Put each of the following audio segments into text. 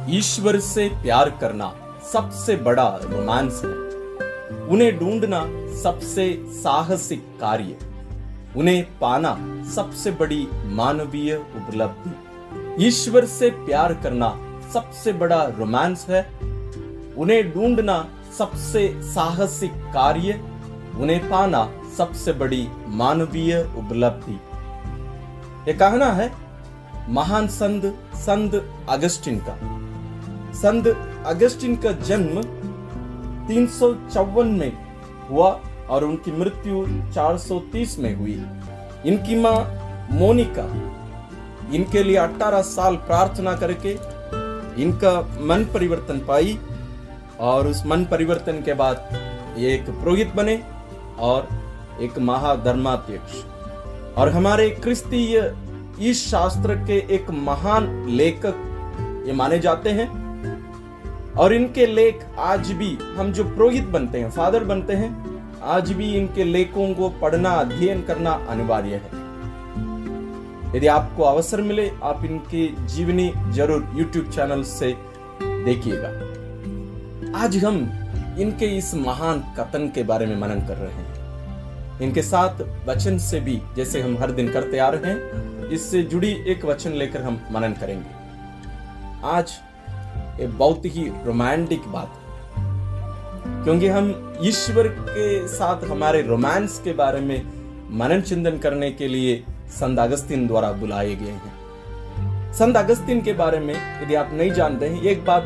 ईश्वर से प्यार करना सबसे बड़ा रोमांस है। उन्हें ढूंढना सबसे साहसिक कार्य, उन्हें पाना सबसे बड़ी मानवीय उपलब्धि। ईश्वर से प्यार करना सबसे बड़ा रोमांस है, उन्हें ढूंढना सबसे साहसिक कार्य, उन्हें पाना सबसे बड़ी मानवीय उपलब्धि। ये कहना है महान संत अगस्टिन का। संत अगस्टिन का जन्म 354 में हुआ और उनकी मृत्यु 430 में हुई। इनकी मां मोनिका इनके लिए 18 साल प्रार्थना करके इनका मन परिवर्तन पाई और उस मन परिवर्तन के बाद ये एक पुरोहित बने और एक महाधर्माध्यक्ष और हमारे क्रिस्तीय इस शास्त्र के एक महान लेखक ये माने जाते हैं। और इनके लेख आज भी हम जो पुरोहित बनते हैं, फादर बनते हैं, आज भी इनके लेखों को पढ़ना, अध्ययन करना अनिवार्य है। यदि आपको अवसर मिले आप इनकी जीवनी जरूर YouTube चैनल से देखिएगा। आज हम इनके इस महान कथन के बारे में मनन कर रहे हैं। इनके साथ वचन से भी, जैसे हम हर दिन करते आ रहे हैं, इससे जुड़ी एक वचन लेकर हम मनन करेंगे। आज ये बहुत ही रोमांटिक बात है, क्योंकि हम ईश्वर के साथ हमारे रोमांस के बारे में मनन चिंतन करने के लिए संत अगस्तिन द्वारा बुलाए गए हैं। संत अगस्तिन के बारे में यदि आप नहीं जानते हैं, एक बात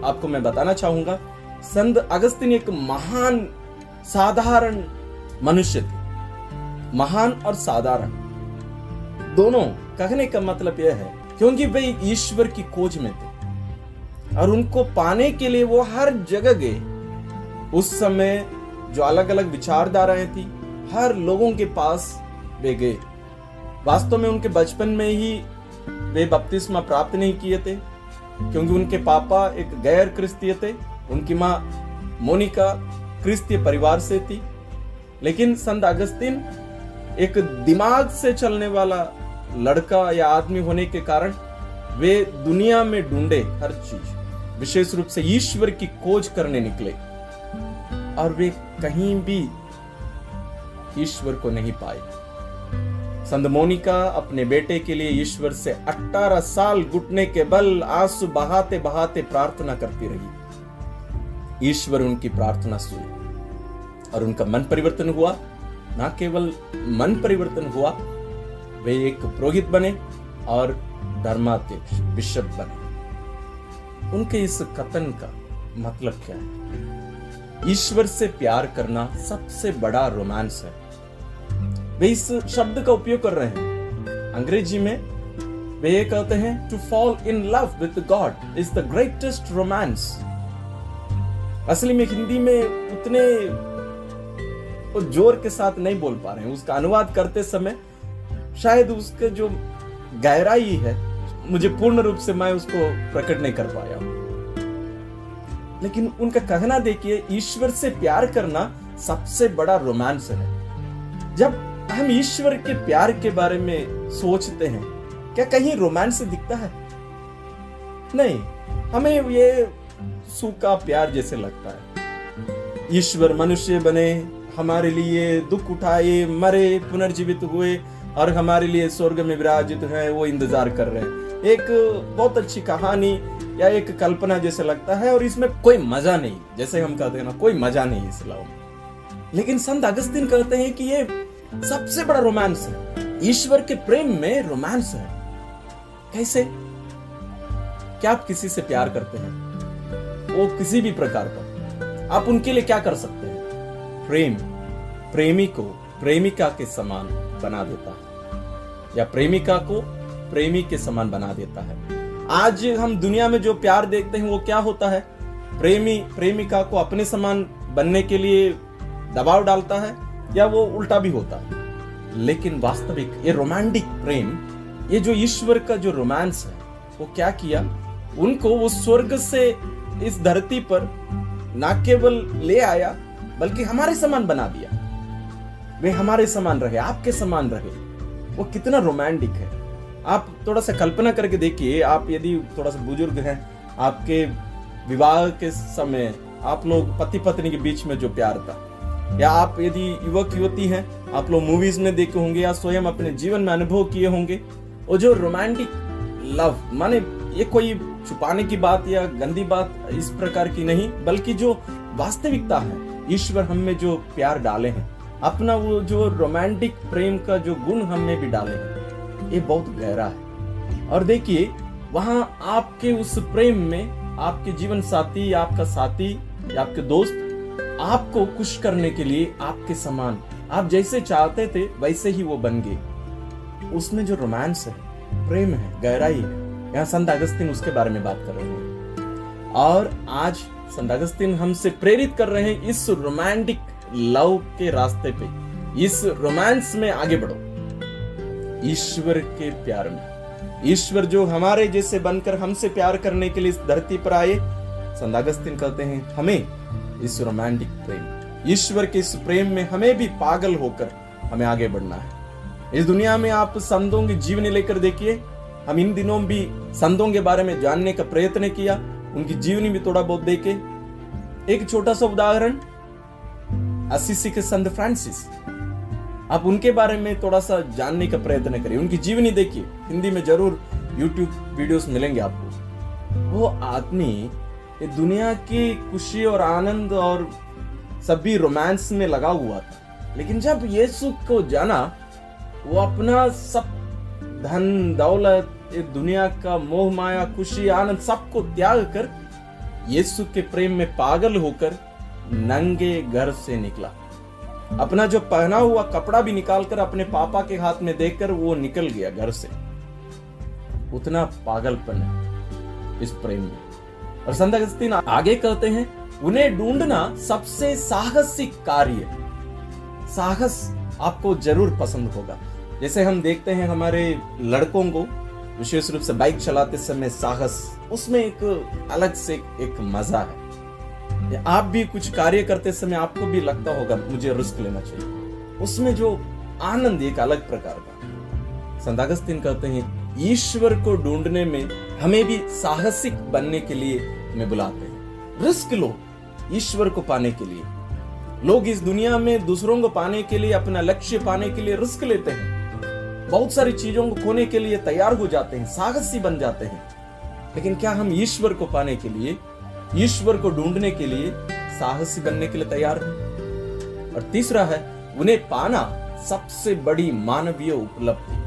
आपको मैं बताना चाहूंगा। संत अगस्तिन एक महान साधारण मनुष्य थे। महान और साधारण दोनों कहने का मतलब यह है, क्योंकि वे ईश्वर की खोज में थे और उनको पाने के लिए वो हर जगह गए। उस समय जो अलग अलग विचारधाराएं थी, हर लोगों के पास वे गए। वास्तव में उनके बचपन में ही वे बपतिस्मा प्राप्त नहीं किए थे, क्योंकि उनके पापा एक गैर क्रिस्तीय थे। उनकी मां मोनिका क्रिस्तीय परिवार से थी। लेकिन संत अगस्तिन एक दिमाग से चलने वाला लड़का या आदमी होने के कारण वे दुनिया में ढूंढे हर चीज, विशेष रूप से ईश्वर की खोज करने निकले और वे कहीं भी ईश्वर को नहीं पाए। संत मोनिका अपने बेटे के लिए ईश्वर से 18 साल घुटने के बल आंसू बहाते बहाते प्रार्थना करती रही। ईश्वर उनकी प्रार्थना सुनी और उनका मन परिवर्तन हुआ। ना केवल मन परिवर्तन हुआ, वे एक पुरोहित बने और धर्माध्यक्ष बिशप बने। उनके इस कथन का मतलब क्या है? ईश्वर से प्यार करना सबसे बड़ा रोमांस है। वे इस शब्द का उपयोग कर रहे हैं। अंग्रेजी में वे ये कहते हैं, to fall in love with God is the greatest romance. असली में हिंदी में उतने जोर के साथ नहीं बोल पा रहे हैं। उसका अनुवाद करते समय शायद उसके जो गहराई है, मुझे पूर्ण रूप से मैं उसको प्रकट नहीं कर पाया हूं। लेकिन उनका कहना देखिए, ईश्वर से प्यार करना सबसे बड़ा रोमांस है। जब हम ईश्वर के प्यार के बारे में सोचते हैं, क्या कहीं रोमांस दिखता है? नहीं, हमें ये सूखा प्यार जैसे लगता है। ईश्वर मनुष्य बने, हमारे लिए दुख उठाए, मरे, पुनर्जीवित हुए और हमारे लिए स्वर्ग में विराजित हैं, वो इंतजार कर रहे हैं। एक बहुत अच्छी कहानी या एक कल्पना जैसे लगता है और इसमें कोई मजा नहीं, जैसे हम कहते हैं ना, कोई मजा नहीं इस लव में। लेकिन संत अगस्तिन कहते हैं कि ये सबसे बड़ा रोमांस है। ईश्वर के प्रेम में रोमांस है। कैसे? क्या आप किसी से प्यार करते हैं, वो किसी भी प्रकार का, आप उनके लिए क्या कर सकते हैं? प्रेम प्रेमी को प्रेमिका के समान बना देता है, या प्रेमिका को प्रेमी के समान बना देता है। आज हम दुनिया में जो प्यार देखते हैं वो क्या होता है? प्रेमी प्रेमिका को अपने समान बनने के लिए दबाव डालता है, या वो उल्टा भी होता है। लेकिन वास्तविक ये रोमांटिक प्रेम, ये जो ईश्वर का जो रोमांस है, वो क्या किया? उनको वो स्वर्ग से इस धरती पर ना केवल ले आया, बल्कि हमारे समान बना दिया। वे हमारे समान रहे, आपके समान रहे। वो कितना रोमांटिक है। आप थोड़ा सा कल्पना करके देखिए। आप यदि थोड़ा सा बुजुर्ग हैं आपके विवाह के समय आप लोग पति पत्नी के बीच में जो प्यार था, या आप यदि युवक युवती हैं, आप लोग मूवीज में देखे होंगे या स्वयं अपने जीवन में अनुभव किए होंगे, वो जो रोमांटिक लव, माने ये कोई छुपाने की बात या गंदी बात इस प्रकार की नहीं, बल्कि जो वास्तविकता है, ईश्वर हम में जो प्यार डाले हैं, अपना वो जो रोमांटिक प्रेम का जो गुण हम में भी डाले हैं, ये बहुत गहरा है। और देखिए वहां आपके उस प्रेम में आपके जीवन साथी, आपका साथी या आपके दोस्त आपको खुश करने के लिए आपके समान, आप जैसे चाहते थे वैसे ही वो बन गए। उसमें जो रोमांस है, प्रेम है, गहराई है, यहाँ संत अगस्तीन उसके बारे में बात कर रहे हैं। और आज संत अगस्तीन हमसे प्रेरित कर रहे हैं इस रोमांटिक लव के रास्ते पे, इस रोमांस में आगे बढ़ो, ईश्वर के प्यार में। ईश्वर जो हमारे जैसे बनकर हमसे प्यार करने के लिए इस धरती पर आए, संत अगस्तीन कहते हैं हमें इस रोमांटिक प्रेम, ईश्वर के इस प्रेम में हमें भी पागल होकर हमें आगे बढ़ना है। इस दुनिया में आप संतों की जीवनी लेकर देखिए, हम इन दिनों भी संतों के बारे में जानने का प्रयत्न किया, उनकी जीवनी भी थोड़ा बहुत देखे। एक छोटा सा उदाहरण, असीसी के संत फ्रांसिस, आप उनके बारे में थोड़ा सा जानने का प्रयत्न करिए, उनकी जीवनी देखिए, हिंदी में जरूर YouTube वीडियोस मिलेंगे आपको। वो आदमी ये दुनिया की खुशी और आनंद और सभी रोमांस में लगा हुआ था, लेकिन जब यीशु को जाना, वो अपना सब धन दौलत, ये दुनिया का मोह माया, खुशी आनंद सबको त्याग कर यीशु के प्रेम में पागल होकर नंगे घर से निकला। अपना जो पहना हुआ कपड़ा भी निकालकर अपने पापा के हाथ में देकर वो निकल गया घर से। उतना पागलपन है इस प्रेम में। और संत अगस्तीन आगे कहते हैं, उन्हें ढूंढना सबसे साहसिक कार्य। साहस आपको जरूर पसंद होगा। जैसे हम देखते हैं हमारे लड़कों को विशेष रूप से बाइक चलाते समय साहस, उसमें एक अलग से एक मजा है। आप भी कुछ कार्य करते समय आपको भी लगता होगा मुझे रिस्क लेना चाहिए, उसमें जो आनंद एक अलग प्रकार का। संत अगस्तीन कहते हैं ईश्वर को ढूंढने में हमें भी साहसिक बनने के लिए हमें बुलाते हैं। रिस्क लो ईश्वर को पाने के लिए। लोग इस दुनिया में दूसरों को पाने के लिए, अपना लक्ष्य पाने के लिए रिस्क लेते हैं, बहुत सारी चीजों को खोने के लिए तैयार हो जाते हैं, साहसी बन जाते हैं। लेकिन क्या हम ईश्वर को पाने के लिए, ईश्वर को ढूंढने के लिए साहसी बनने के लिए तैयार हैं? और तीसरा है, उन्हें पाना सबसे बड़ी मानवीय उपलब्धि।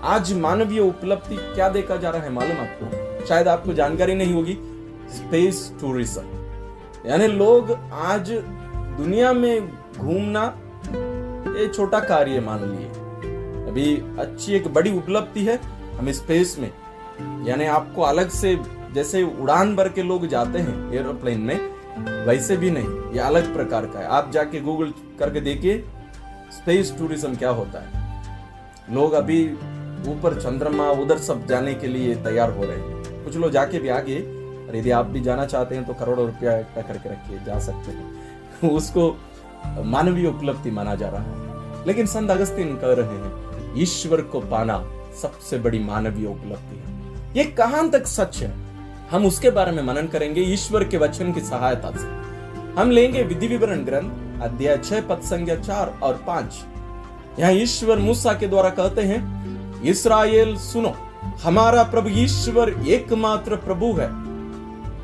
आज मानवीय उपलब्धि क्या देखा जा रहा है मालूम आपको? शायद आपको जानकारी नहीं होगी, स्पेस टूरिज्म। यानी लोग आज दुनिया में घूमना ये छोटा कार्य मान लिए। अभी अच्छी एक बड़ी उपलब्धि है हम स्पेस में, यानी आपको अलग से जैसे उड़ान भर के लोग जाते हैं एरोप्लेन में, वैसे भी नहीं, ये अलग प्रकार का है। आप जाके गूगल करके देखिए स्पेस टूरिज्म क्या होता है। लोग अभी ऊपर चंद्रमा उधर सब जाने के लिए तैयार हो रहे हैं। कुछ लोग जाके भी आगे, और यदि आप भी जाना चाहते हैं तो करोड़ों रुपया इकट्ठा करके रखिए, जा सकते हैं। उसको मानवीय उपलब्धि माना जा रहा है। लेकिन संत अगस्तीन कह रहे हैं ईश्वर को पाना सबसे बड़ी मानवीय उपलब्धि है। ये कहां तक सच है, हम उसके बारे में मनन करेंगे ईश्वर के वचन की सहायता से। हम लेंगे विधि विवरण ग्रंथ अध्याय 6 पद संख्या 4 और 5। यहाँ ईश्वर मूसा के द्वारा कहते हैं, इस्राएल सुनो, हमारा प्रभु ईश्वर एकमात्र प्रभु है।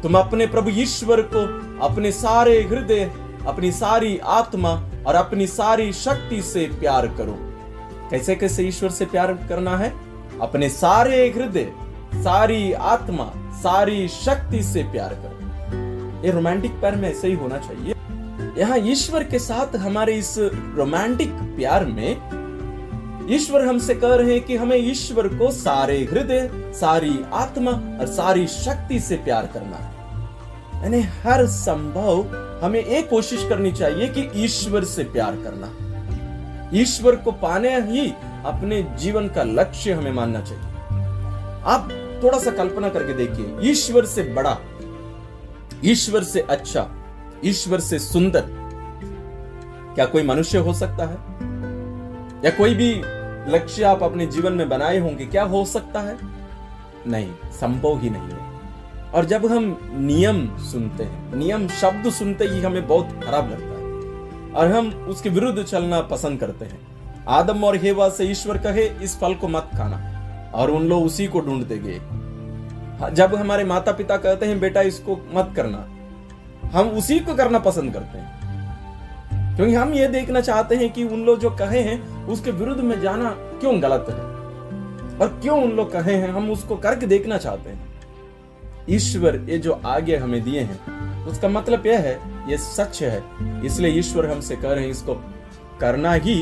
तुम अपने प्रभु ईश्वर को अपने सारे हृदय, अपनी सारी आत्मा और अपनी सारी शक्ति से प्यार करो। कैसे कैसे ईश्वर से प्यार करना है? अपने सारे हृदय, सारी आत्मा, सारी शक्ति से प्यार करो। ये रोमांटिक प्यार में ऐसे ही होना चाहिए। यहाँ ईश्वर के साथ हमारे इस रोमांटिक प्यार में ईश्वर हमसे कह रहे हैं कि हमें ईश्वर को सारे हृदय, सारी आत्मा और सारी शक्ति से प्यार करना है। यानी हर संभव हमें एक कोशिश करनी चाहिए कि ईश्वर से प्यार करना। ईश्वर को पाने ही अपने जीवन का लक्ष्य हमें मानना चाहिए। आप थोड़ा सा कल्पना करके देखिए, ईश्वर से बड़ा, ईश्वर से अच्छा, ईश्वर से सुंदर क्या कोई मनुष्य हो सकता है? या कोई भी लक्ष्य आप अपने जीवन में बनाए होंगे, क्या हो सकता है? नहीं, संभव ही नहीं है। और जब हम नियम सुनते हैं, नियम शब्द सुनते ही हमें बहुत खराब लगता है और हम उसके विरुद्ध चलना पसंद करते हैं। आदम और हेवा से ईश्वर कहे इस फल को मत खाना, और उन लोग उसी को ढूंढते गए। जब हमारे माता पिता कहते हैं बेटा इसको मत करना, हम उसी को करना पसंद करते हैं, क्योंकि हम ये देखना चाहते हैं कि उन लोग जो कहे हैं उसके विरुद्ध में जाना क्यों गलत है और क्यों उन लोग कहे हैं, हम उसको करके देखना चाहते हैं। ईश्वर ये जो आज्ञा हमें दिए हैं उसका मतलब यह है ये सच है, इसलिए ईश्वर हमसे कह रहे हैं इसको करना ही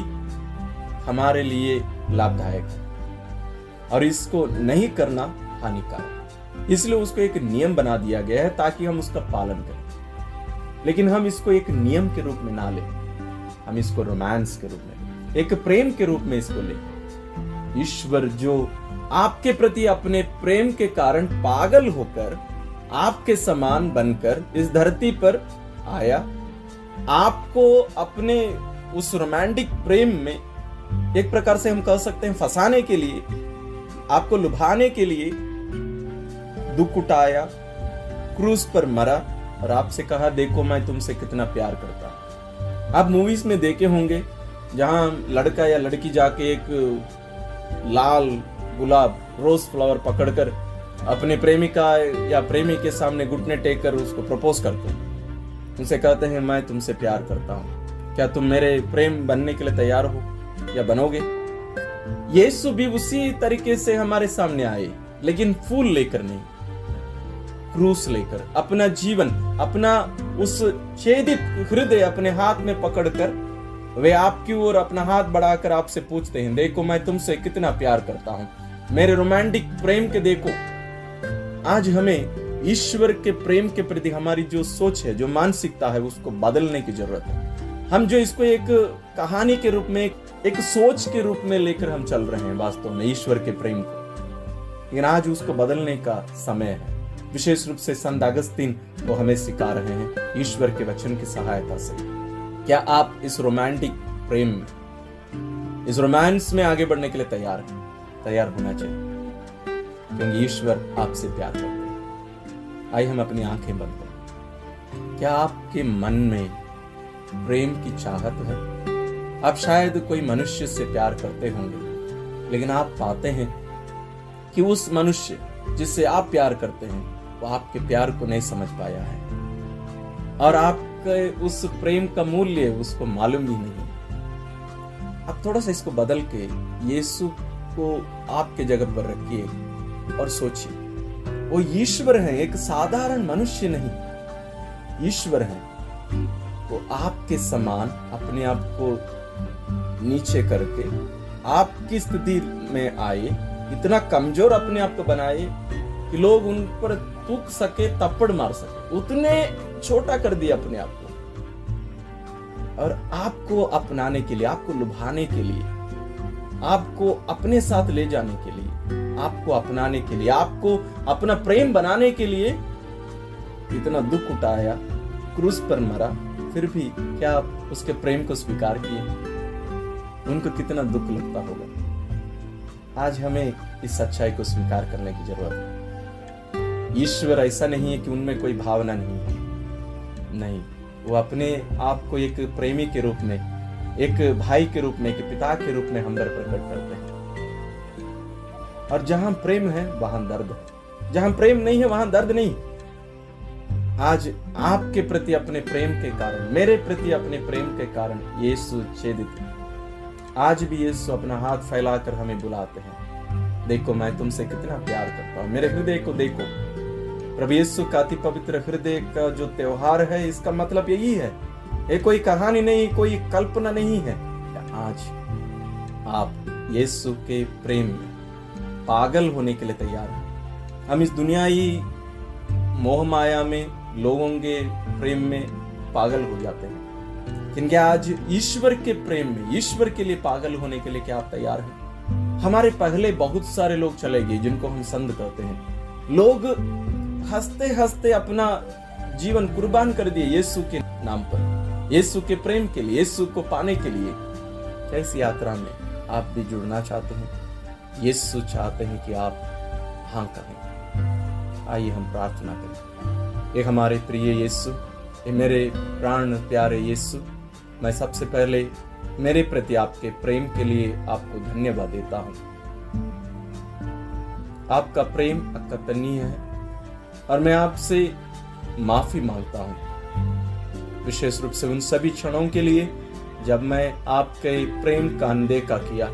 हमारे लिए लाभदायक है और इसको नहीं करना हानिकारक। इसलिए उसको एक नियम बना दिया गया है ताकि हम उसका पालन करें। लेकिन हम इसको एक नियम के रूप में ना लें, हम इसको रोमांस के रूप में, एक प्रेम के रूप में इसको लें। ईश्वर जो आपके प्रति अपने प्रेम के कारण पागल होकर आपके समान बनकर इस धरती पर आया, आपको अपने उस रोमांटिक प्रेम में एक प्रकार से हम कह सकते हैं फंसाने के लिए, आपको लुभाने के लिए दुख उठाया, क्रूस पर मरा और आपसे कहा देखो मैं तुमसे कितना प्यार करता हूं। आप मूवीज में देखे होंगे जहां लड़का या लड़की जाके एक लाल गुलाब रोज फ्लावर पकड़कर अपने प्रेमिका या प्रेमी के सामने घुटने टेक कर उसको प्रपोज करते हैं, उनसे कहते हैं मैं तुमसे प्यार करता हूं, क्या तुम मेरे प्रेम बनने के लिए तैयार हो या बनोगे। यीशु भी उसी तरीके से हमारे सामने आए, लेकिन फूल लेकर नहीं, क्रूस लेकर, अपना जीवन, अपना उस छेदित हृदय अपने हाथ में पकड़कर वे आपकी ओर अपना हाथ बढ़ाकर आपसे पूछते हैं देखो मैं तुमसे कितना प्यार करता हूं, मेरे रोमांटिक प्रेम के देखो। आज हमें ईश्वर के प्रेम के प्रति हमारी जो सोच है, जो मानसिकता है, उसको बदलने की जरूरत है। हम जो इसको एक कहानी के रूप में, एक सोच के रूप में लेकर हम चल रहे हैं वास्तव में ईश्वर के प्रेम को, लेकिन आज उसको बदलने का समय है। विशेष रूप से संत अगस्तीन वो हमें सिखा रहे हैं ईश्वर के वचन की सहायता से। क्या आप इस रोमांटिक प्रेम में, इस रोमांस में आगे बढ़ने के लिए तैयार होना चाहिए, क्योंकि ईश्वर आपसे प्यार करते हैं। आइए हम अपनी आंखें बंद करें। क्या आपके मन में प्रेम की चाहत है? आप शायद कोई मनुष्य से प्यार करते होंगे, लेकिन आप पाते हैं कि उस मनुष्य जिससे आप प्यार करते हैं वो आपके प्यार को नहीं समझ पाया है और आपके उस प्रेम का मूल्य उसको मालूम भी नहीं। आप थोड़ा सा इसको बदल के यीशु को आपके जगह पर रखिए और सोचिए, वो ईश्वर है, एक साधारण मनुष्य नहीं, ईश्वर है। वो आपके समान अपने आप को नीचे करके आपकी स्थिति में आए, इतना कमजोर अपने आप को बनाए कि लोग उन पर थूक सके, थप्पड़ मार सके, उतने छोटा कर दिया अपने आप को। और आपको अपनाने के लिए, आपको लुभाने के लिए, आपको अपने साथ ले जाने के लिए, आपको अपनाने के लिए, आपको अपना प्रेम बनाने के लिए इतना दुख उठाया, क्रूस पर मरा, फिर भी क्या आप उसके प्रेम को स्वीकार किए? उनको कितना दुख लगता होगा। आज हमें इस सच्चाई को स्वीकार करने की जरूरत है। ईश्वर ऐसा नहीं है कि उनमें कोई भावना नहीं है, नहीं, वो अपने आप को एक प्रेमी के रूप में, एक भाई के रूप में, एक पिता के रूप में हम पर प्रकट करते हैं। और जहां प्रेम है वहां दर्द है, जहां प्रेम नहीं है वहां दर्द नहीं। आज आपके प्रति अपने प्रेम के कारण, मेरे प्रति अपने प्रेम के कारण यीशु छेदित है। आज भी यीशु अपना हाथ फैलाकर हमें बुलाते हैं, देखो मैं तुमसे कितना प्यार करता हूं, मेरे हृदय को देखो। प्रभु यीशु का अति पवित्र हृदय का जो त्योहार है, इसका मतलब यही है, ये कोई कहानी नहीं, कोई कल्पना नहीं है। आज आप यीशु के प्रेम में पागल होने के लिए तैयार हैं। हम इस दुनियाई मोह माया में, लोगों के प्रेम में पागल हो जाते हैं, लेकिन क्या आज ईश्वर के प्रेम में, ईश्वर के लिए पागल होने के लिए क्या आप तैयार हैं? हमारे पहले बहुत सारे लोग चले गए जिनको हम संत कहते हैं। लोग हंसते हंसते अपना जीवन कुर्बान कर दिए यीशु के नाम पर, यीशु के प्रेम के लिए, यीशु को पाने के लिए। कैसी यात्रा में आप भी जुड़ना चाहते हैं? यीशु चाहते हैं कि आप हाँ कहें, आइए हम प्रार्थना करें। ये हमारे प्रिय यीशु, ये मेरे प्राण प्यारे यीशु, मैं सबसे पहले मेरे प्रति आपके प्रेम के लिए आपको धन्यवाद देता हूँ। आपका प्रेम अकथनीय है और मैं आपसे माफी मांगता हूँ, विशेष रूप से उन सभी क्षणों के लिए जब मैं आपके प्रेम का अनदेखा किया,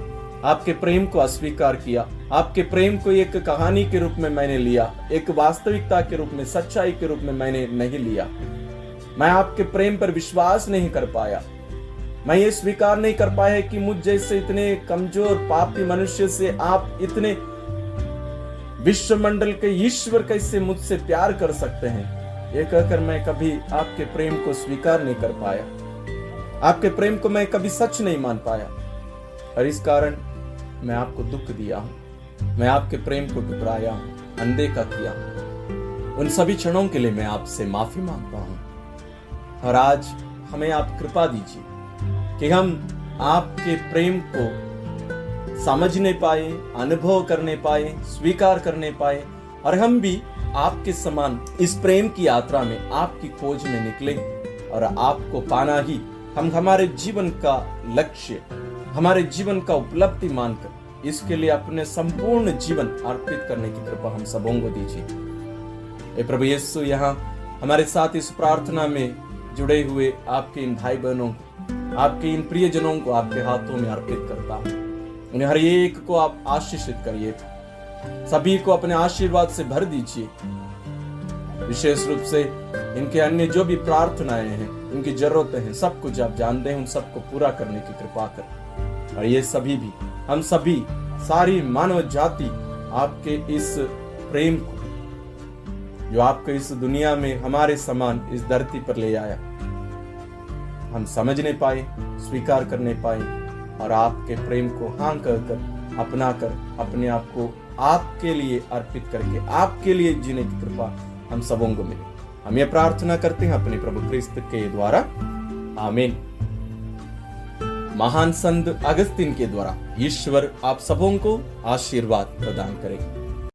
आपके प्रेम को अस्वीकार किया, आपके प्रेम को एक कहानी के रूप में मैंने लिया, एक वास्तविकता के रूप में, सच्चाई के रूप में मैंने नहीं लिया। मैं आपके प्रेम पर विश्वास नहीं कर पाया। मैं ये स्वीकार नहीं कर पाया कि मुझ जैसे इतने कमजोर पापी मनुष्य से आप इतने विश्वमंडल के ईश्वर कैसे मुझसे प्यार कर सकते हैं। ये कहकर मैं कभी आपके प्रेम को स्वीकार नहीं कर पाया, आपके प्रेम को मैं कभी सच नहीं मान पाया और इस कारण मैं आपको दुख दिया हूं, मैं आपके प्रेम को ठुकराया हूं, अनदेखा किया हूं। उन सभी क्षणों के लिए मैं आपसे माफी मांगता हूं और आज हमें आप कृपा दीजिए कि हम आपके प्रेम को समझने पाए, अनुभव करने पाए, स्वीकार करने पाए और हम भी आपके समान इस प्रेम की यात्रा में आपकी खोज में निकले और आपको पाना ही हम हमारे जीवन का लक्ष्य, हमारे जीवन का उपलब्धि मानकर इसके लिए अपने संपूर्ण जीवन अर्पित करने की कृपा हम सबों को दीजिए। प्रभु यीशु, यहाँ हमारे साथ इस प्रार्थना में जुड़े हुए आपके इन भाई बहनों को, आपके इन प्रियजनों को आपके हाथों में अर्पित करता हूँ। उन्हें हर एक को आप आशीषित करिए, सभी को अपने आशीर्वाद से भर दीजिए। विशेष रूप से इनके अन्य जो भी प्रार्थनाएं हैं, उनकी जरूरतें हैं, सब कुछ आप जानते हैं, उन सबको पूरा करने की कृपा कर। और ये सभी भी, हम सभी, सारी मानव जाति आपके इस प्रेम को, जो आपको इस दुनिया में हमारे समान इस धरती पर ले आया, हम समझने पाए, स्वीकार करने पाए और आपके प्रेम को हाँ कहकर, अपना कर, अपने आप को आपके लिए अर्पित करके आपके लिए जीने की कृपा हम सबों को मिले। हम ये प्रार्थना करते हैं अपने प्रभु क्रिस्त के द्वारा, आमीन। महान संत अगस्तीन के द्वारा ईश्वर आप सबों को आशीर्वाद प्रदान करें।